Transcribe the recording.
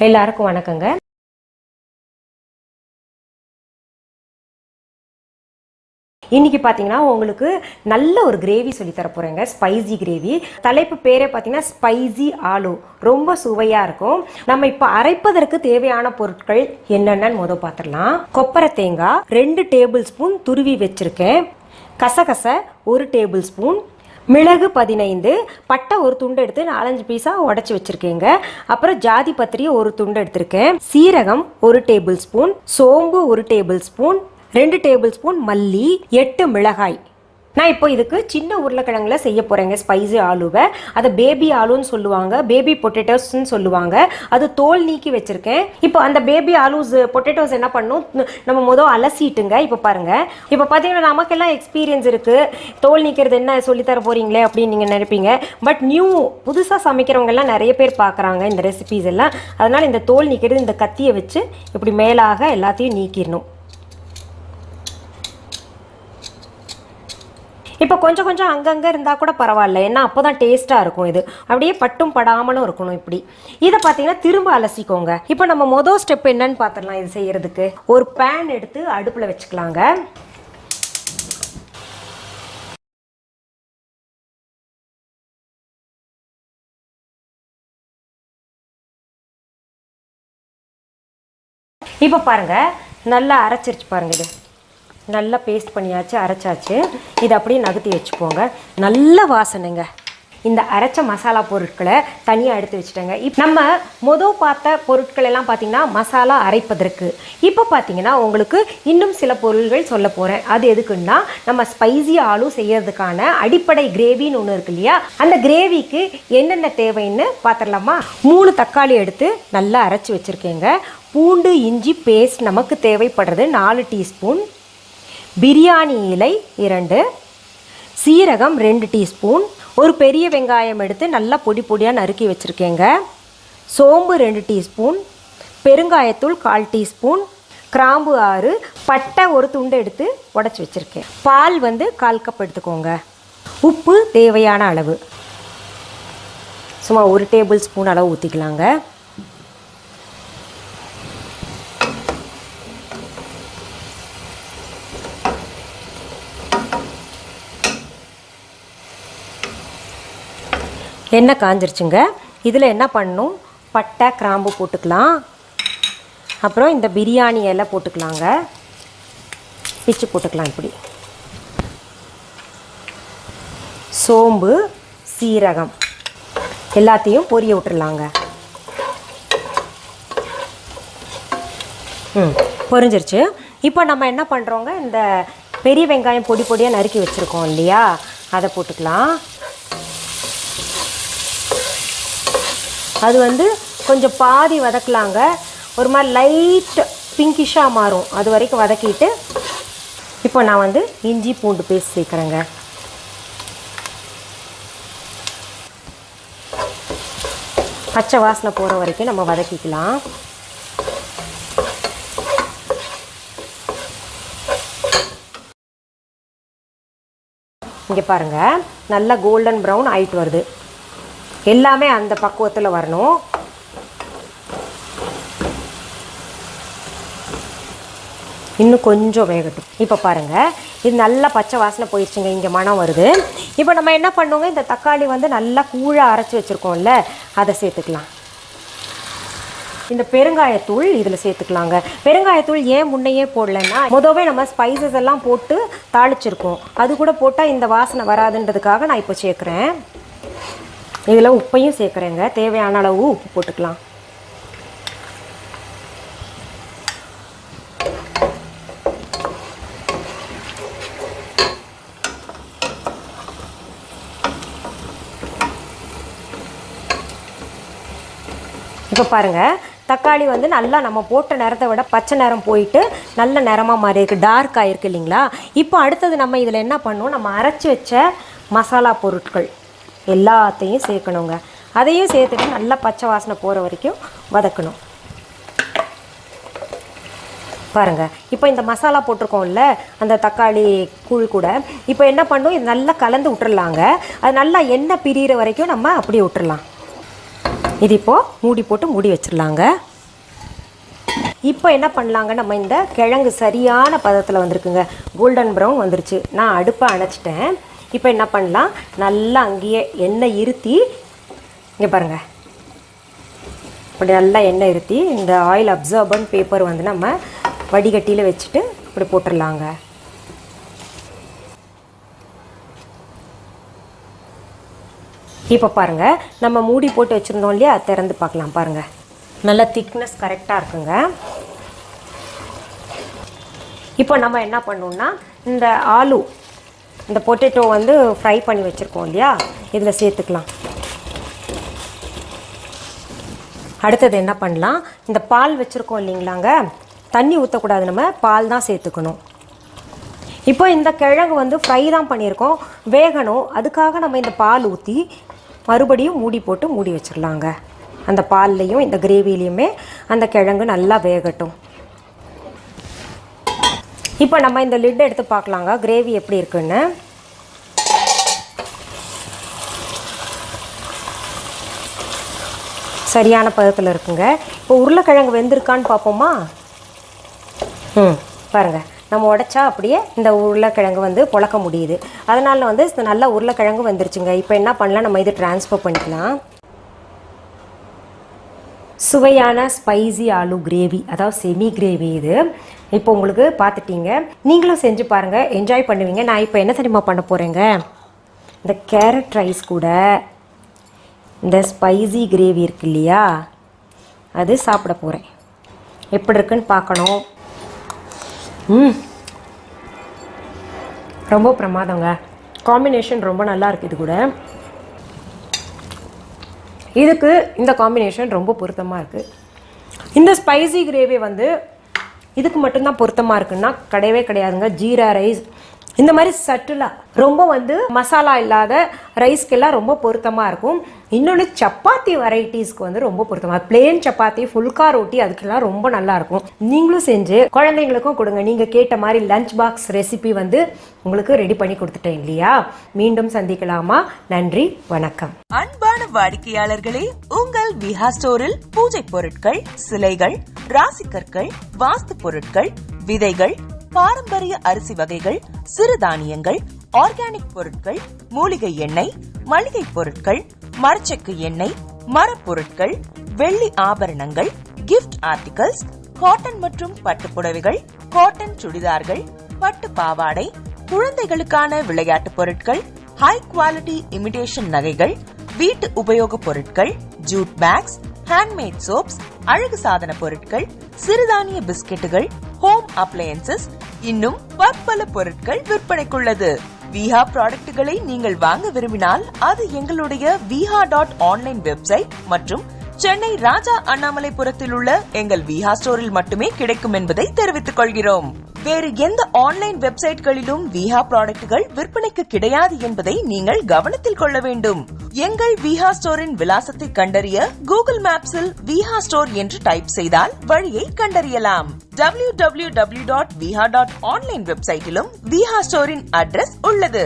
எல்லாருக்கும் வணக்கங்க. இன்னைக்கு பார்த்தீங்கன்னா உங்களுக்கு நல்ல ஒரு கிரேவி சொல்லி தர போகிறேங்க. Spicy gravy. தலைப்பு பேரே பார்த்தீங்கன்னா ஸ்பைசி ஆலு. ரொம்ப சுவையாக இருக்கும். நம்ம இப்போ அரைப்பதற்கு தேவையான பொருட்கள் என்னென்னு முதல் பார்த்துடலாம். கொப்பரை தேங்காய் 2 டேபிள் ஸ்பூன் துருவி வச்சுருக்கேன். கசகசை 1 டேபிள் ஸ்பூன். மிளகு 15, பட்டை ஒரு துண்டு எடுத்து 4-5 பீஸாக உடச்சி வச்சுருக்கேங்க. அப்புறம் ஜாதி பத்திரி ஒரு துண்டு எடுத்திருக்கேன். சீரகம் 1 டேபிள் ஸ்பூன். சோம்பு 1 டேபிள் ஸ்பூன். 2 டேபிள் ஸ்பூன் மல்லி, 8 மிளகாய். நான் இப்போ இதுக்கு சின்ன உருளைக்கிழங்குல செய்ய போகிறேங்க ஸ்பைசி ஆலுவை. அதை பேபி ஆலுன்னு சொல்லுவாங்க, பேபி பொட்டேட்டோஸ்ன்னு சொல்லுவாங்க. அது தோல் நீக்கி வச்சுருக்கேன். இப்போ அந்த பேபி ஆலூஸ் பொட்டேட்டோஸ் என்ன பண்ணும், நம்ம முதல் அலசிட்டுங்க. இப்போ பாருங்கள், இப்போ பார்த்தீங்கன்னா நமக்கெல்லாம் எக்ஸ்பீரியன்ஸ் இருக்குது. தோல் நீக்கிறது என்ன சொல்லித்தர போகிறீங்களே அப்படின்னு நீங்கள் நினைப்பீங்க. பட் புதுசாக சமைக்கிறவங்கெல்லாம் நிறைய பேர் பார்க்குறாங்க இந்த ரெசிபீஸ் எல்லாம். அதனால் இந்த தோல் நீக்கிறது இந்த கத்தியை வச்சு இப்படி மேலாக எல்லாத்தையும் நீக்கிடணும். இப்போ கொஞ்சம் கொஞ்சம் அங்கங்கே இருந்தால் கூட பரவாயில்ல, ஏன்னா அப்போ தான் டேஸ்ட்டாக இருக்கும். இது அப்படியே பட்டும் படாமலும் இருக்கணும். இப்படி இதை பார்த்தீங்கன்னா திரும்ப அலசிக்கோங்க. இப்போ நம்ம மொதல் ஸ்டெப் என்னன்னு பார்த்துடலாம். இது செய்கிறதுக்கு ஒரு பேன் எடுத்து அடுப்பில் வச்சுக்கலாங்க. இப்போ பாருங்கள், நல்லா அரைச்சிருச்சு பாருங்கள். இது நல்லா பேஸ்ட் பண்ணியாச்சு, அரைச்சாச்சு. இதை அப்படியே நகர்த்தி வச்சுப்போங்க. நல்ல வாசனைங்க. இந்த அரைச்ச மசாலா பொருட்களை தனியாக எடுத்து வச்சுட்டேங்க. இப்போ நம்ம மொதல் பார்த்த பொருட்கள் எல்லாம் பார்த்திங்கன்னா மசாலா அரைப்பதற்கு. இப்போ பார்த்திங்கன்னா உங்களுக்கு இன்னும் சில பொருள்கள் சொல்ல போகிறேன். அது எதுக்குன்னா, நம்ம ஸ்பைசி ஆலு செய்யறதுக்கான அடிப்படை கிரேவின்னு ஒன்று இருக்கு இல்லையா, அந்த கிரேவிக்கு என்னென்ன தேவைன்னு பார்த்துடலாமா. 3 தக்காளி எடுத்து நல்லா அரைச்சி வச்சுருக்கேங்க. பூண்டு இஞ்சி பேஸ்ட் நமக்கு தேவைப்படுறது 4 டீஸ்பூன். பிரியாணி இலை 2, சீரகம் 2 டீஸ்பூன். ஒரு பெரிய வெங்காயம் எடுத்து நல்லா பொடி பொடியாக நறுக்கி வச்சுருக்கேங்க. சோம்பு 2 டீஸ்பூன். பெருங்காயத்தூள் 1/4 டீஸ்பூன். கிராம்பு 6, பட்டை ஒரு துண்டு எடுத்து உடச்சி வச்சுருக்கேன். பால் 1/4 கப் எடுத்துக்கோங்க. உப்பு தேவையான அளவு, சும்மா 1 டேபிள் ஸ்பூன் அளவு ஊற்றிக்கலாங்க. எண்ணெய் காஞ்சிருச்சுங்க. இதில் என்ன பண்ணணும், பட்டை கிராம்பு போட்டுக்கலாம். அப்புறம் இந்த பிரியாணி இலை போட்டுக்கலாங்க. பிச்சு போட்டுக்கலாம். இப்படி சோம்பு சீரகம் எல்லாத்தையும் பொரிய விட்டுடலாங்க. பொரிஞ்சிருச்சு. இப்போ நம்ம என்ன பண்ணுறோங்க, இந்த பெரிய வெங்காயம் பொடி பொடியாக நறுக்கி வச்சுருக்கோம் இல்லையா, அதை போட்டுக்கலாம். அது கொஞ்சம் பாதி வதக்கலாங்க. ஒரு மாதிரி லைட் பிங்கிஷாக மாறும், அது வரைக்கும் வதக்கிட்டு இப்போ நான் இஞ்சி பூண்டு பேஸ்ட் சேர்க்குறேங்க. பச்சை வாசனை போகிற வரைக்கும் நம்ம வதக்கிக்கலாம். இங்கே பாருங்கள், நல்லா கோல்டன் ப்ரௌன் ஆகிட்டு வருது. எல்லாமே அந்த பக்குவத்தில் வரணும். இன்னும் கொஞ்சம் வேகட்டும். இப்போ பாருங்கள், இது நல்லா பச்சை வாசனை போயிடுச்சுங்க. இங்கே மணம் வருது. இப்போ நம்ம என்ன பண்ணுவோங்க, இந்த தக்காளி நல்லா கூழாக அரைச்சி வச்சுருக்கோம்ல, அதை சேர்த்துக்கலாம். இந்த பெருங்காயத்தூள் இதில் சேர்த்துக்கலாங்க. பெருங்காயத்தூள் ஏன் முன்னையே போடலைன்னா, முதவே நம்ம ஸ்பைசஸ் எல்லாம் போட்டு தாளிச்சிருக்கோம். அது கூட போட்டால் இந்த வாசனை வராதுன்றதுக்காக நான் இப்போ சேர்க்குறேன். இதில் உப்பையும் சேர்க்குறேங்க. தேவையான அளவு உப்பு போட்டுக்கலாம். இப்போ பாருங்கள், தக்காளி நல்லா நம்ம போட்ட நேரத்தை விட பச்சை நிறம் போயிட்டு நல்ல நிறமாக மாறி இருக்குது, டார்க் ஆகிருக்கு இல்லைங்களா. இப்போ அடுத்தது நம்ம இதில் என்ன பண்ணணும், நம்ம அரைச்சி வச்ச மசாலா பொருட்கள் எல்லாத்தையும் சேர்க்கணுங்க. அதையும் சேர்த்துட்டு நல்லா பச்சை வாசனை போகிற வரைக்கும் வதக்கணும். பாருங்கள், இப்போ இந்த மசாலா போட்டிருக்கோம்ல அந்த தக்காளி கூழ் கூட, இப்போ என்ன பண்ணணும், இது நல்லா கலந்து விட்டுறலாங்க. அது நல்லா எண்ணெய் பிரிகிற வரைக்கும் நம்ம அப்படியே விட்டுறலாம். இது இப்போது மூடி போட்டு மூடி வச்சிடலாங்க. இப்போ என்ன பண்ணலாங்க, நம்ம இந்த கிழங்கு சரியான பதத்தில் வந்திருக்குங்க, கோல்டன் ப்ரௌன் வந்துருச்சு. நான் அடுப்பை அணைச்சிட்டேன். இப்போ என்ன பண்ணலாம், நல்லா அங்கேயே எண்ணெய் இருத்தி, இங்கே பாருங்கள், இப்படி நல்லா எண்ணெய் இருத்தி இந்த ஆயில் அப்சார்பன் பேப்பர் வந்து நம்ம வடிகட்டியில் வச்சுட்டு இப்படி போட்டுடலாங்க. இப்போ பாருங்கள், நம்ம மூடி போட்டு வச்சுருந்தோம் இல்லையா, திறந்து பார்க்கலாம். பாருங்கள், நல்ல திக்னஸ் கரெக்டாக இருக்குங்க. இப்போ நம்ம என்ன பண்ணோம்னா, இந்த ஆலு, இந்த பொட்டேட்டோ வந்து ஃப்ரை பண்ணி வச்சுருக்கோம் இல்லையா, இதில் சேர்த்துக்கலாம். அடுத்தது என்ன பண்ணலாம், இந்த பால் வச்சுருக்கோம் இல்லைங்களாங்க, தண்ணி ஊற்றக்கூடாது, நம்ம பால் தான் சேர்த்துக்கணும். இப்போ இந்த கிழங்கு வந்து ஃப்ரை தான் பண்ணியிருக்கோம், வேகணும். அதுக்காக நம்ம இந்த பால் ஊற்றி மறுபடியும் மூடி போட்டு மூடி வச்சிடலாங்க. அந்த பால்லையும் இந்த கிரேவிலையுமே அந்த கிழங்கு நல்லா வேகட்டும். இப்போ நம்ம இந்த லிட் எடுத்து பார்க்கலாங்க, கிரேவி எப்படி இருக்குன்னு. சரியான பதத்தில் இருக்குங்க. இப்போ உருளைக்கிழங்கு வெந்திருக்கான்னு பார்ப்போமா? பாருங்கள், நம்ம உடைச்சா அப்படியே இந்த உருளைக்கிழங்கு வந்து பொழக்க முடியுது. அதனால் வந்து நல்லா உருளைக்கிழங்கு வந்துருச்சுங்க. இப்போ என்ன பண்ணலாம், நம்ம இது ட்ரான்ஸ்ஃபர் பண்ணிக்கலாம். சுவையான ஸ்பைசி ஆலு கிரேவி, அதாவது செமி கிரேவி இது. இப்போ உங்களுக்கு பார்த்துட்டீங்க, நீங்களும் செஞ்சு பாருங்கள், என்ஜாய் பண்ணுவீங்க. நான் இப்போ என்ன தெரியுமா பண்ண போகிறேங்க, இந்த கேரட் ரைஸ் கூட இந்த ஸ்பைசி கிரேவி இருக்கு இல்லையா, அது சாப்பிட போகிறேன். எப்படி இருக்குன்னு பார்க்கணும். ரொம்ப பிரமாதங்க, காம்பினேஷன் ரொம்ப நல்லா இருக்குது. இது கூட இதுக்கு இந்த காம்பினேஷன் ரொம்ப பொருத்தமாக இருக்குது. இந்த ஸ்பைசி கிரேவி வந்து இதுக்கு மட்டும்தான் பொருத்தமாக இருக்குன்னா கிடையவே கிடையாதுங்க. ஜீரா ரைஸ், இந்த மாதிரி சட்டுலாக ரொம்ப வந்து மசாலா இல்லாத ரைஸ்க்கெல்லாம் ரொம்ப பொருத்தமாக இருக்கும். இன்னொன்று சப்பாத்தி வெரைட்டிஸ்க்கு வந்து ரொம்ப பொருத்தமாக, பிளேன் சப்பாத்தி, ஃபுல்கா ரொட்டி, அதுக்கெல்லாம் ரொம்ப நல்லாயிருக்கும். நீங்களும் செஞ்சு குழந்தைங்களுக்கும் கொடுங்க. நீங்கள் கேட்ட மாதிரி லஞ்ச் பாக்ஸ் ரெசிபி வந்து உங்களுக்கு ரெடி பண்ணி கொடுத்துட்டேன் இல்லையா. மீண்டும் சந்திக்கலாமா? நன்றி, வணக்கம். அன்பான வாடிக்கையாளர்களே, உங்கள் விஹா ஸ்டோரில் பூஜை பொருட்கள், சிலைகள், ராசிக்கற்கள், வாஸ்து பொருட்கள், விதைகள், பாரம்பரிய அரிசி வகைகள், சிறுதானியங்கள், ஆர்கானிக் பொருட்கள், மூலிகை எண்ணெய், மளிகை பொருட்கள், மரச்செக்கு எண்ணெய், மரப்பொருட்கள், வெள்ளி ஆபரணங்கள், கிஃப்ட் ஆர்டிகல்ஸ், காட்டன் மற்றும் பட்டு புடவைகள், காட்டன் சுடிதார்கள், பட்டு பாவாடை, குழந்தைகளுக்கான விளையாட்டு பொருட்கள், ஹை குவாலிட்டி இமிடேஷன் நகைகள், வீட்டு உபயோக பொருட்கள், ஜூட் பேக்ஸ், ஹேண்ட்மேட் சோப்ஸ், அழகு சாதன பொருட்கள், சிறுதானிய பிஸ்கெட்டுகள், ஹோம் அப்ளையன்சஸ், இன்னும் பற்பல பொருட்கள் விற்பனைக்குள்ளது. விஹா ப்ராடக்ட்களை நீங்கள் வாங்க விரும்பினால் அது எங்களுடைய viha.online வெப்சைட் மற்றும் சென்னை ராஜா அண்ணாமலைபுரத்தில் உள்ள எங்கள் விஹா ஸ்டோரில் மட்டுமே கிடைக்கும் என்பதை தெரிவித்துக் கொள்கிறோம். வேறு எந்த ஆன்லைன் வெப்சைட்களிலும் விஹா ப்ராடக்ட்கள் விற்பனைக்கு கிடையாது என்பதை நீங்கள் கவனத்தில் கொள்ள வேண்டும். எங்கள் விஹா ஸ்டோரின் விலாசத்தை கண்டறிய கூகுள் மேப்ஸில் விஹா ஸ்டோர் என்று டைப் செய்தால் வழியை கண்டறியலாம். www.viha.online வெப்சைட்டிலும் விஹா ஸ்டோரின் அட்ரஸ் உள்ளது.